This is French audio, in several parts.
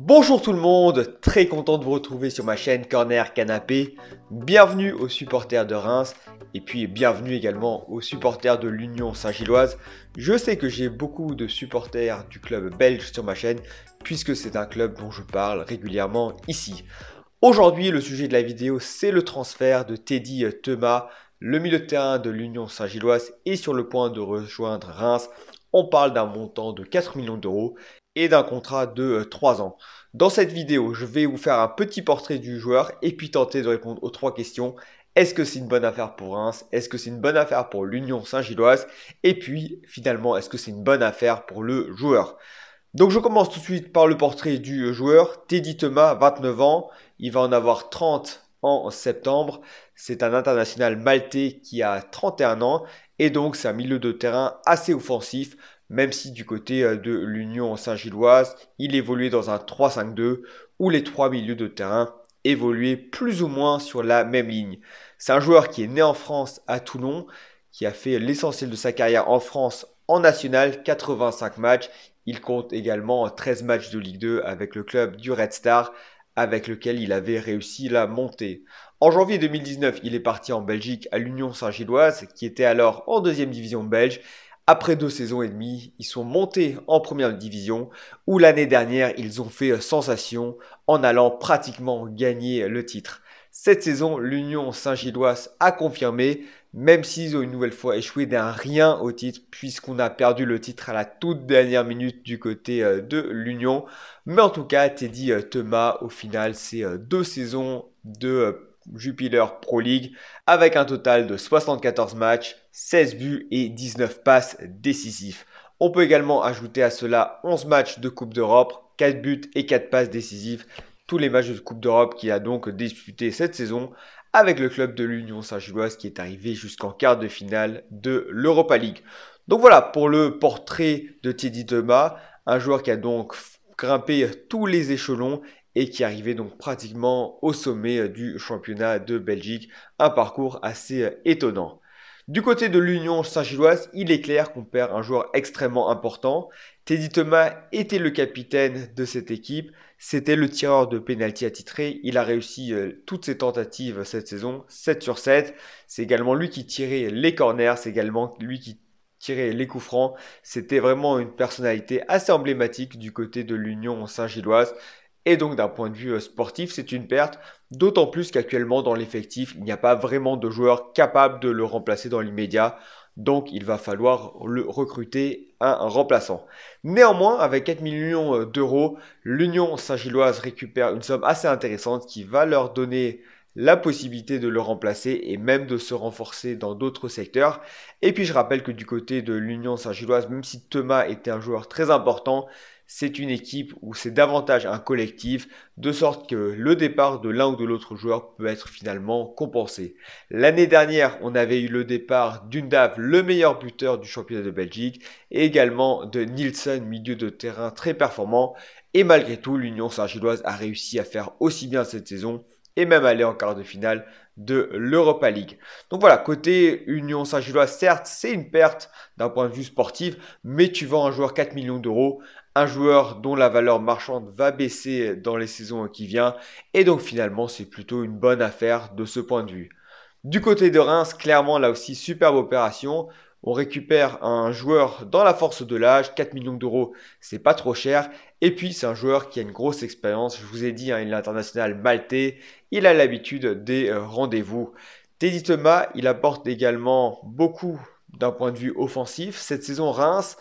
Bonjour tout le monde, très content de vous retrouver sur ma chaîne Corner Canapé. Bienvenue aux supporters de Reims et puis bienvenue également aux supporters de l'Union Saint-Gilloise. Je sais que j'ai beaucoup de supporters du club belge sur ma chaîne puisque c'est un club dont je parle régulièrement ici. Aujourd'hui, le sujet de la vidéo, c'est le transfert de Teddy Thomas. Le milieu de terrain de l'Union Saint-Gilloise est sur le point de rejoindre Reims. On parle d'un montant de 4 millions d'euros et d'un contrat de 3 ans. Dans cette vidéo, je vais vous faire un petit portrait du joueur et puis tenter de répondre aux 3 questions. Est-ce que c'est une bonne affaire pour Reims? Est-ce que c'est une bonne affaire pour l'Union Saint-Gilloise? Et puis, finalement, est-ce que c'est une bonne affaire pour le joueur? Donc je commence tout de suite par le portrait du joueur. Teddy Thomas, 29 ans. Il va en avoir 30 en septembre. C'est un international maltais qui a 31 ans. Et donc c'est un milieu de terrain assez offensif. Même si du côté de l'Union Saint-Gilloise, il évoluait dans un 3-5-2 où les 3 milieux de terrain évoluaient plus ou moins sur la même ligne. C'est un joueur qui est né en France à Toulon, qui a fait l'essentiel de sa carrière en France en national, 85 matchs. Il compte également 13 matchs de Ligue 2 avec le club du Red Star, avec lequel il avait réussi la montée. En janvier 2019, il est parti en Belgique à l'Union Saint-Gilloise, qui était alors en deuxième division belge. Après 2 saisons et demie, ils sont montés en première division, où l'année dernière, ils ont fait sensation en allant pratiquement gagner le titre. Cette saison, l'Union Saint-Gilloise a confirmé, même s'ils ont une nouvelle fois échoué d'un rien au titre, puisqu'on a perdu le titre à la toute dernière minute du côté de l'Union. Mais en tout cas, Teddy Thomas, au final, c'est 2 saisons de Jupiler Pro League, avec un total de 74 matchs, 16 buts et 19 passes décisifs. On peut également ajouter à cela 11 matchs de Coupe d'Europe, 4 buts et 4 passes décisives. Tous les matchs de Coupe d'Europe qu'il a donc disputé cette saison avec le club de l'Union Saint-Gilloise qui est arrivé jusqu'en quart de finale de l'Europa League. Donc voilà pour le portrait de Teddy Thomas, un joueur qui a donc grimpé tous les échelons et qui arrivait donc pratiquement au sommet du championnat de Belgique. Un parcours assez étonnant. Du côté de l'Union Saint-Gilloise, il est clair qu'on perd un joueur extrêmement important. Teddy Thomas était le capitaine de cette équipe, c'était le tireur de pénalty attitré, il a réussi toutes ses tentatives cette saison, 7 sur 7. C'est également lui qui tirait les corners, c'est également lui qui tirait les coups francs. C'était vraiment une personnalité assez emblématique du côté de l'Union Saint-Gilloise. Et donc d'un point de vue sportif, c'est une perte, d'autant plus qu'actuellement dans l'effectif, il n'y a pas vraiment de joueur capable de le remplacer dans l'immédiat. Donc il va falloir le recruter un remplaçant. Néanmoins, avec 4 millions d'euros, l'Union Saint-Gilloise récupère une somme assez intéressante qui va leur donner la possibilité de le remplacer et même de se renforcer dans d'autres secteurs. Et puis je rappelle que du côté de l'Union Saint-Gilloise, même si Thomas était un joueur très important, c'est une équipe où c'est davantage un collectif, de sorte que le départ de l'un ou de l'autre joueur peut être finalement compensé. L'année dernière, on avait eu le départ d'Undav, le meilleur buteur du championnat de Belgique, et également de Nielsen, milieu de terrain très performant. Et malgré tout, l'Union Saint-Gilloise a réussi à faire aussi bien cette saison et même aller en quart de finale de l'Europa League. Donc voilà, côté Union Saint-Gilloise, certes, c'est une perte d'un point de vue sportif, mais tu vends un joueur 4 millions d'euros, un joueur dont la valeur marchande va baisser dans les saisons qui viennent, et donc finalement, c'est plutôt une bonne affaire de ce point de vue. Du côté de Reims, clairement, là aussi, superbe opération. On récupère un joueur dans la force de l'âge, 4 millions d'euros, c'est pas trop cher. Et puis, c'est un joueur qui a une grosse expérience. Je vous ai dit, hein, il est international maltais. Il a l'habitude des rendez-vous. Teddy Thomas, il apporte également beaucoup d'un point de vue offensif. Cette saison, Reims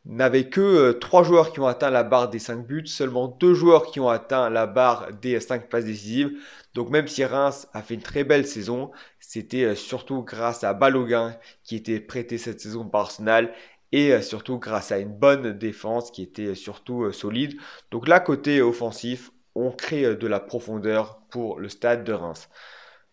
n'avait que 3 joueurs qui ont atteint la barre des 5 buts, seulement 2 joueurs qui ont atteint la barre des 5 passes décisives. Donc même si Reims a fait une très belle saison, c'était surtout grâce à Balogun qui était prêté cette saison par Arsenal et surtout grâce à une bonne défense qui était surtout solide. Donc là, côté offensif, on crée de la profondeur pour le stade de Reims.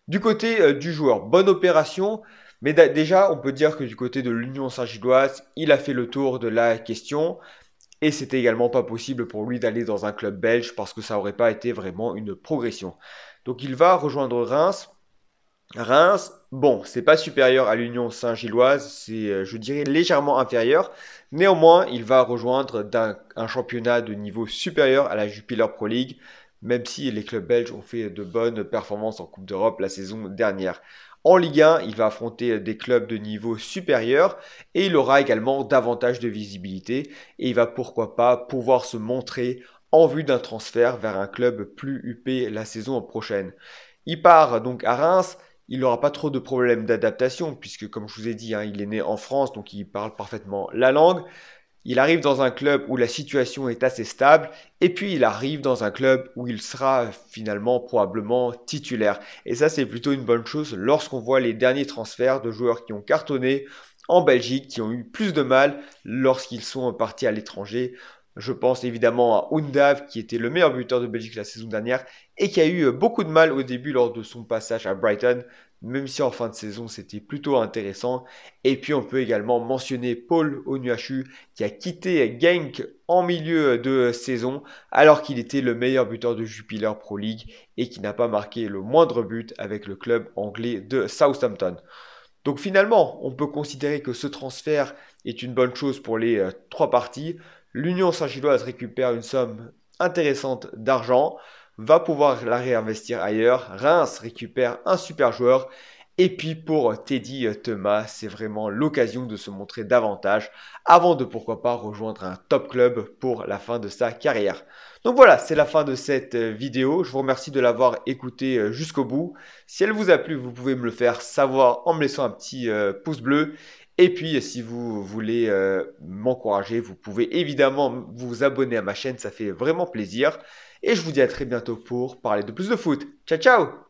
Du côté du joueur, bonne opération. Mais déjà, on peut dire que du côté de l'Union Saint-Gilloise, il a fait le tour de la question. Et c'était également pas possible pour lui d'aller dans un club belge parce que ça n'aurait pas été vraiment une progression. Donc il va rejoindre Reims Reims, bon, c'est pas supérieur à l'Union Saint-Gilloise, c'est, je dirais, légèrement inférieur. Néanmoins, il va rejoindre un championnat de niveau supérieur à la Jupiler Pro League, même si les clubs belges ont fait de bonnes performances en Coupe d'Europe la saison dernière. En Ligue 1, il va affronter des clubs de niveau supérieur et il aura également davantage de visibilité et il va pourquoi pas pouvoir se montrer en vue d'un transfert vers un club plus huppé la saison prochaine. Il part donc à Reims, il n'aura pas trop de problèmes d'adaptation, puisque comme je vous ai dit, hein, il est né en France, donc il parle parfaitement la langue. Il arrive dans un club où la situation est assez stable, et puis il arrive dans un club où il sera finalement probablement titulaire. Et ça, c'est plutôt une bonne chose lorsqu'on voit les derniers transferts de joueurs qui ont cartonné en Belgique, qui ont eu plus de mal lorsqu'ils sont partis à l'étranger. Je pense évidemment à Undav, qui était le meilleur buteur de Belgique la saison dernière et qui a eu beaucoup de mal au début lors de son passage à Brighton, même si en fin de saison c'était plutôt intéressant. Et puis on peut également mentionner Paul Onuachu, qui a quitté Genk en milieu de saison alors qu'il était le meilleur buteur de Jupiler Pro League et qui n'a pas marqué le moindre but avec le club anglais de Southampton. Donc finalement, on peut considérer que ce transfert est une bonne chose pour les trois parties. L'Union Saint-Gilloise récupère une somme intéressante d'argent, va pouvoir la réinvestir ailleurs. Reims récupère un super joueur. Et puis pour Teddy Thomas, c'est vraiment l'occasion de se montrer davantage avant de pourquoi pas rejoindre un top club pour la fin de sa carrière. Donc voilà, c'est la fin de cette vidéo. Je vous remercie de l'avoir écouté jusqu'au bout. Si elle vous a plu, vous pouvez me le faire savoir en me laissant un petit pouce bleu. Et puis, si vous voulez m'encourager, vous pouvez évidemment vous abonner à ma chaîne, ça fait vraiment plaisir. Et je vous dis à très bientôt pour parler de plus de foot. Ciao, ciao!